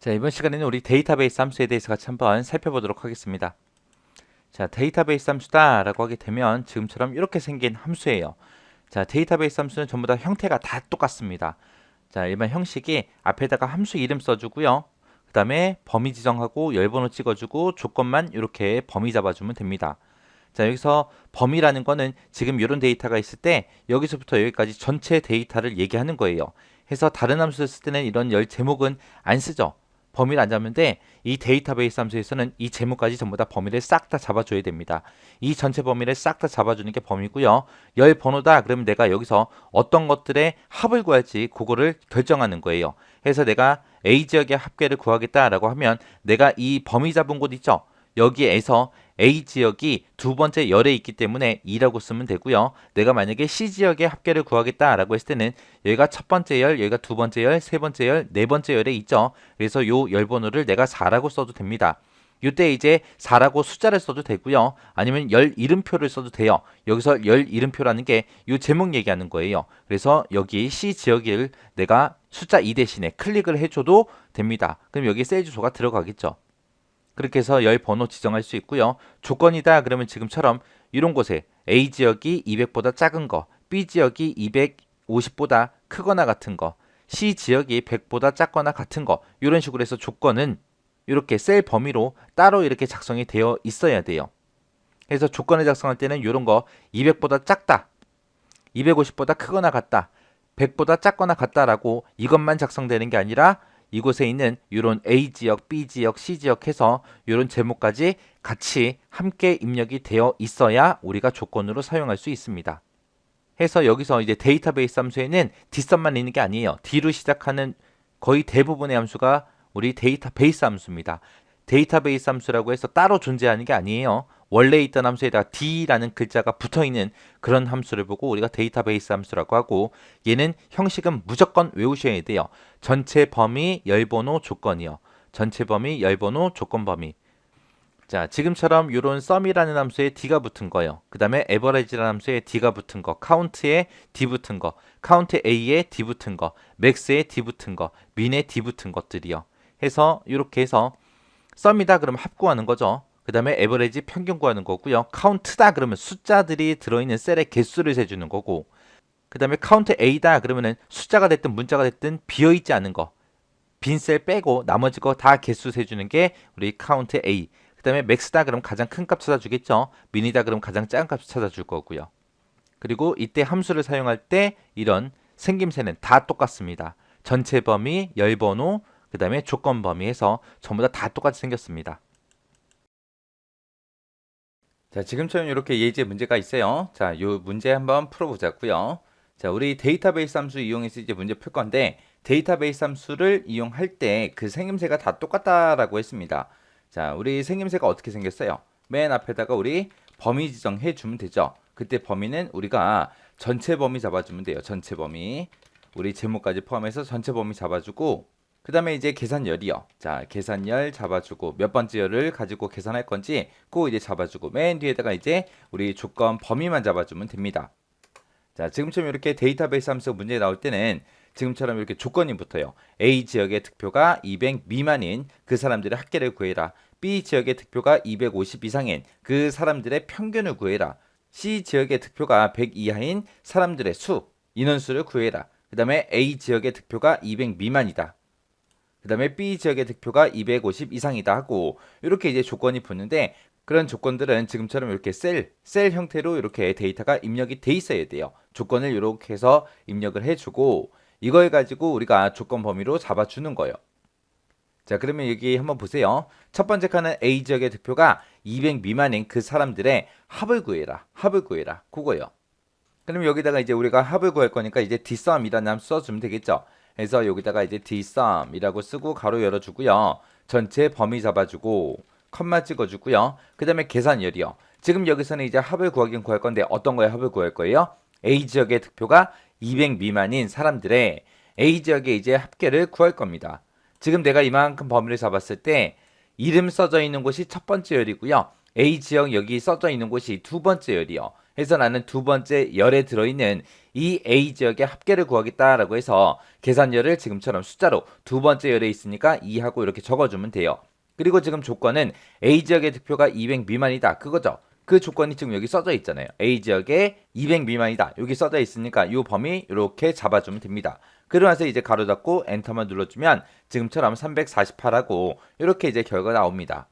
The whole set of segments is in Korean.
자, 이번 시간에는 우리 데이터베이스 함수에 대해서 같이 한번 살펴보도록 하겠습니다. 자, 데이터베이스 함수다 라고 하게 되면 지금처럼 이렇게 생긴 함수예요. 자, 데이터베이스 함수는 전부 다 형태가 다 똑같습니다. 자, 일반 형식이 앞에다가 함수 이름 써주고요. 그 다음에 범위 지정하고 열번호 찍어주고 조건만 이렇게 범위 잡아주면 됩니다. 자, 여기서 범위라는 거는 지금 이런 데이터가 있을 때 여기서부터 여기까지 전체 데이터를 얘기하는 거예요. 해서 다른 함수를 쓸 때는 이런 열 제목은 안 쓰죠. 범위를 안 잡는데 이 데이터베이스 함수에서는 이 제목까지 전부 다 범위를 싹 다 잡아줘야 됩니다. 이 전체 범위를 싹 다 잡아주는 게 범위고요. 열 번호다 그러면 내가 여기서 어떤 것들의 합을 구할지 그거를 결정하는 거예요. 그래서 내가 A 지역의 합계를 구하겠다라고 하면 내가 이 범위 잡은 곳 있죠. 여기에서 A 지역이 두 번째 열에 있기 때문에 2라고 쓰면 되고요. 내가 만약에 C 지역의 합계를 구하겠다라고 했을 때는 여기가 첫 번째 열, 여기가 두 번째 열, 세 번째 열, 네 번째 열에 있죠. 그래서 요 열 번호를 내가 4라고 써도 됩니다. 이때 이제 4라고 숫자를 써도 되고요. 아니면 열 이름표를 써도 돼요. 여기서 열 이름표라는 게 이 제목 얘기하는 거예요. 그래서 여기 C 지역을 내가 숫자 2 대신에 클릭을 해줘도 됩니다. 그럼 여기 셀 주소가 들어가겠죠. 그렇게 해서 열 번호 지정할 수 있고요. 조건이다 그러면 지금처럼 이런 곳에 A 지역이 200보다 작은 거, B 지역이 250보다 크거나 같은 거, C 지역이 100보다 작거나 같은 거 이런 식으로 해서 조건은 이렇게 셀 범위로 따로 이렇게 작성이 되어 있어야 돼요. 그래서 조건을 작성할 때는 이런 거 200보다 작다, 250보다 크거나 같다, 100보다 작거나 같다라고 이것만 작성되는 게 아니라 이곳에 있는 이런 A 지역, B 지역, C 지역 해서 이런 제목까지 같이 함께 입력이 되어 있어야 우리가 조건으로 사용할 수 있습니다. 해서 여기서 이제 데이터베이스 함수에는 뒷선만 있는 게 아니에요. D로 시작하는 거의 대부분의 함수가 우리 데이터베이스 함수입니다. 데이터베이스 함수라고 해서 따로 존재하는 게 아니에요. 원래 있던 함수에다가 D라는 글자가 붙어있는 그런 함수를 보고 우리가 데이터베이스 함수라고 하고 얘는 형식은 무조건 외우셔야 돼요. 전체 범위, 열번호, 조건이요. 전체 범위, 열번호, 조건 범위. 자, 지금처럼 이런 sum이라는 함수에 d가 붙은 거요. 그 다음에 average라는 함수에 d가 붙은 거, count에 d 붙은 거, count a에 d 붙은 거, max에 d 붙은 거, min에 d 붙은 것들이요. 해서 이렇게 해서 sum이다 그러면 합 구하는 거죠. 그 다음에 average 평균 구하는 거고요. count다 그러면 숫자들이 들어있는 셀의 개수를 세주는 거고, 그 다음에 count a다 그러면은 숫자가 됐든 문자가 됐든 비어있지 않은 거, 빈 셀 빼고 나머지 거 다 개수 세주는 게 우리 count a. 그 다음에 max다 그럼 가장 큰 값 찾아주겠죠. min이다 그럼 가장 작은 값 찾아줄 거고요. 그리고 이때 함수를 사용할 때 이런 생김새는 다 똑같습니다. 전체 범위, 열 번호, 그 다음에 조건 범위에서 전부 다 똑같이 생겼습니다. 자, 지금처럼 이렇게 예제 문제가 있어요. 자, 이 문제 한번 풀어보자고요. 자, 우리 데이터베이스 함수 이용해서 이제 문제 풀 건데 데이터베이스 함수를 이용할 때 그 생김새가 다 똑같다라고 했습니다. 자, 우리 생김새가 어떻게 생겼어요? 맨 앞에다가 우리 범위 지정해 주면 되죠. 그때 범위는 우리가 전체 범위 잡아주면 돼요. 전체 범위. 우리 제목까지 포함해서 전체 범위 잡아주고 그 다음에 이제 계산열이요. 자, 계산열 잡아주고 몇 번째 열을 가지고 계산할 건지 그거 이제 잡아주고 맨 뒤에다가 이제 우리 조건 범위만 잡아주면 됩니다. 자, 지금처럼 이렇게 데이터베이스 함수 문제 나올 때는 지금처럼 이렇게 조건이 붙어요. A 지역의 득표가 200 미만인 그 사람들의 합계를 구해라. B 지역의 득표가 250 이상인 그 사람들의 평균을 구해라. C 지역의 득표가 100 이하인 사람들의 수, 인원수를 구해라. 그 다음에 A 지역의 득표가 200 미만이다. 그 다음에 B 지역의 득표가 250 이상이다 하고 이렇게 이제 조건이 붙는데 그런 조건들은 지금처럼 이렇게 셀 형태로 이렇게 데이터가 입력이 돼 있어야 돼요. 조건을 이렇게 해서 입력을 해주고 이걸 가지고 우리가 조건 범위로 잡아주는 거예요. 자, 그러면 여기 한번 보세요. 첫 번째 칸은 A 지역의 득표가 200 미만인 그 사람들의 합을 구해라. 합을 구해라. 그거예요. 그럼 여기다가 이제 우리가 합을 구할 거니까 이제 dsum이라는 함수 써주면 되겠죠. 그래서 여기다가 이제 dsum이라고 쓰고 가로 열어주고요. 전체 범위 잡아주고 컴마 찍어주고요. 그 다음에 계산열이요. 지금 여기서는 이제 합을 구하긴 구할 건데 어떤 거에 합을 구할 거예요? A 지역의 득표가 200 미만인 사람들의 A 지역의 이제 합계를 구할 겁니다. 지금 내가 이만큼 범위를 잡았을 때 이름 써져 있는 곳이 첫 번째 열이고요. A 지역 여기 써져 있는 곳이 두 번째 열이요. 해서 나는 두 번째 열에 들어있는 이 A 지역의 합계를 구하겠다라고 해서 계산열을 지금처럼 숫자로 두 번째 열에 있으니까 2하고 이렇게 적어주면 돼요. 그리고 지금 조건은 A 지역의 득표가 200 미만이다. 그거죠. 그 조건이 지금 여기 써져 있잖아요. A 지역에 200 미만이다. 여기 써져 있으니까 이 범위 이렇게 잡아주면 됩니다. 그러면서 이제 가로 닫고 엔터만 눌러주면 지금처럼 348하고 이렇게 이제 결과가 나옵니다.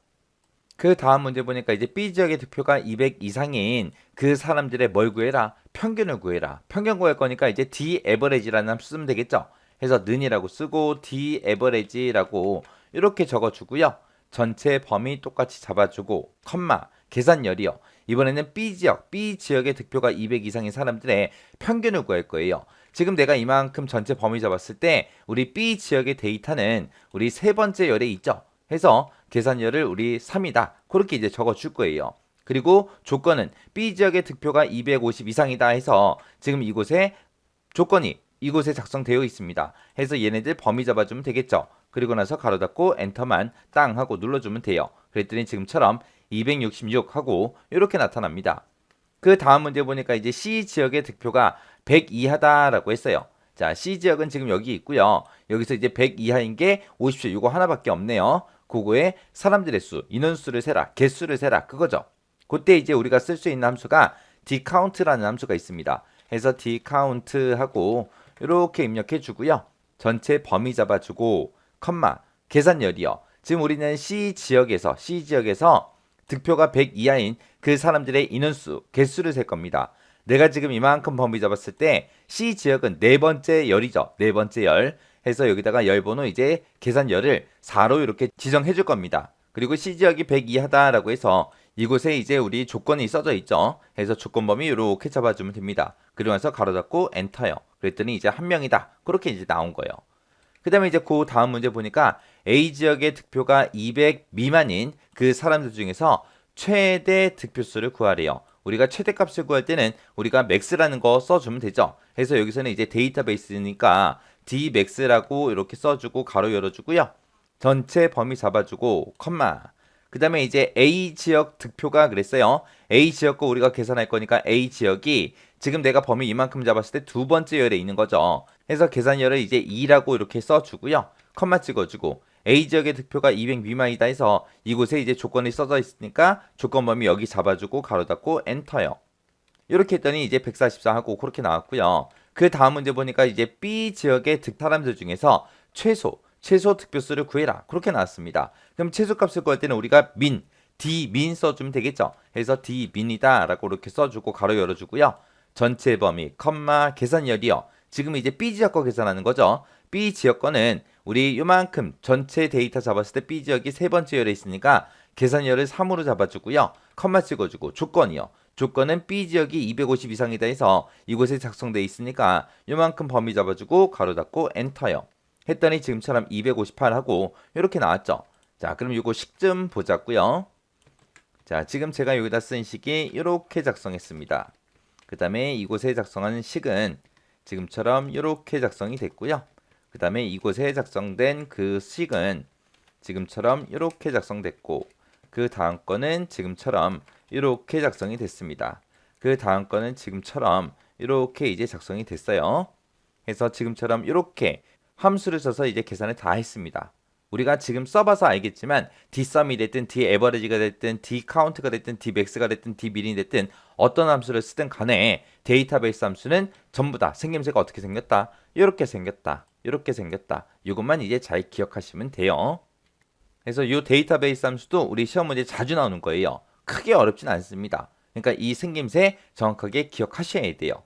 그 다음 문제 보니까 이제 B 지역의 득표가 200 이상인 그 사람들의 뭘 구해라? 평균을 구해라. 평균 구할 거니까 이제 D average라는 함수 쓰면 되겠죠. 해서 는이라고 쓰고 D average라고 이렇게 적어주고요. 전체 범위 똑같이 잡아주고 컴마 계산열이요. 이번에는 B 지역의 득표가 200 이상인 사람들의 평균을 구할 거예요. 지금 내가 이만큼 전체 범위 잡았을 때 우리 B 지역의 데이터는 우리 세 번째 열에 있죠. 해서 계산열을 우리 3이다. 그렇게 이제 적어줄 거예요. 그리고 조건은 B 지역의 득표가 250 이상이다 해서 지금 이곳에 조건이 이곳에 작성되어 있습니다. 해서 얘네들 범위 잡아주면 되겠죠. 그리고 나서 가로 닫고 엔터만 땅 하고 눌러주면 돼요. 그랬더니 지금처럼 266 하고 이렇게 나타납니다. 그 다음 문제 보니까 이제 C 지역의 득표가 100 이하다라고 했어요. 자, C 지역은 지금 여기 있고요. 여기서 이제 100 이하인 게 50초 이거 하나밖에 없네요. 그거에 사람들의 수, 인원수를 세라, 개수를 세라 그거죠. 그때 이제 우리가 쓸 수 있는 함수가 dcount라는 함수가 있습니다. 해서 dcount하고 이렇게 입력해 주고요. 전체 범위 잡아주고 컴마 계산열이요. 지금 우리는 C 지역에서 득표가 100 이하인 그 사람들의 인원수, 개수를 셀 겁니다. 내가 지금 이만큼 범위 잡았을 때 C 지역은 네 번째 열이죠. 네 번째 열. 해서 여기다가 열번호 이제 계산열을 4로 이렇게 지정해 줄 겁니다. 그리고 C 지역이 100 이하다라고 해서 이곳에 이제 우리 조건이 써져 있죠. 해서 조건 범위 이렇게 잡아주면 됩니다. 그러면서 가로 닫고 엔터요. 그랬더니 이제 한 명이다. 그렇게 이제 나온 거예요. 그 다음에 이제 그 다음 문제 보니까 A 지역의 득표가 200 미만인 그 사람들 중에서 최대 득표수를 구하래요. 우리가 최대값을 구할 때는 우리가 max라는 거 써주면 되죠. 그래서 여기서는 이제 데이터베이스니까 dmax라고 이렇게 써주고 가로 열어주고요. 전체 범위 잡아주고 컴마. 그 다음에 이제 A 지역 득표가 그랬어요. A 지역 거 우리가 계산할 거니까 A 지역이 지금 내가 범위 이만큼 잡았을 때 두 번째 열에 있는 거죠. 해서 계산열을 이제 2라고 이렇게 써주고요. 컴마 찍어주고 A 지역의 득표가 200 미만이다 해서 이곳에 이제 조건이 써져 있으니까 조건 범위 여기 잡아주고 가로 닫고 엔터요. 이렇게 했더니 이제 144 하고 그렇게 나왔고요. 그 다음 문제 보니까 이제 B 지역의 사람들 중에서 최소 득표수를 구해라. 그렇게 나왔습니다. 그럼 최소값을 구할 때는 우리가 dmin 써주면 되겠죠. 해서 dmin이다 라고 이렇게 써주고 가로 열어주고요. 전체 범위 컴마 계산열이요. 지금 이제 B 지역 거 계산하는 거죠. B 지역 거는 우리 요만큼 전체 데이터 잡았을 때 B 지역이 세 번째 열에 있으니까 계산열을 3으로 잡아주고요. 컴마 찍어주고 조건이요. 조건은 B 지역이 250 이상이다 해서 이곳에 작성되어 있으니까 요만큼 범위 잡아주고 가로 닫고 엔터요. 했더니 지금처럼 258하고 이렇게 나왔죠. 자, 그럼 이거 식 좀 보자고요. 자, 지금 제가 여기다 쓴 식이 이렇게 작성했습니다. 그 다음에 이곳에 작성한 식은 지금처럼 이렇게 작성이 됐고요. 그 다음에 이곳에 작성된 그 식은 지금처럼 이렇게 작성됐고 그 다음 거는 지금처럼 이렇게 작성이 됐습니다. 그 다음 거는 지금처럼 이렇게 이제 작성이 됐어요. 해서 지금처럼 이렇게 함수를 써서 이제 계산을 다 했습니다. 우리가 지금 써봐서 알겠지만 dsum이 됐든 daverage가 됐든 dcount가 됐든 dmax가 됐든 dmin이 됐든 어떤 함수를 쓰든 간에 데이터베이스 함수는 전부 다 생김새가 어떻게 생겼다, 이렇게 생겼다, 이렇게 생겼다. 이것만 이제 잘 기억하시면 돼요. 그래서 이 데이터베이스 함수도 우리 시험 문제 자주 나오는 거예요. 크게 어렵진 않습니다. 그러니까 이 생김새 정확하게 기억하셔야 돼요.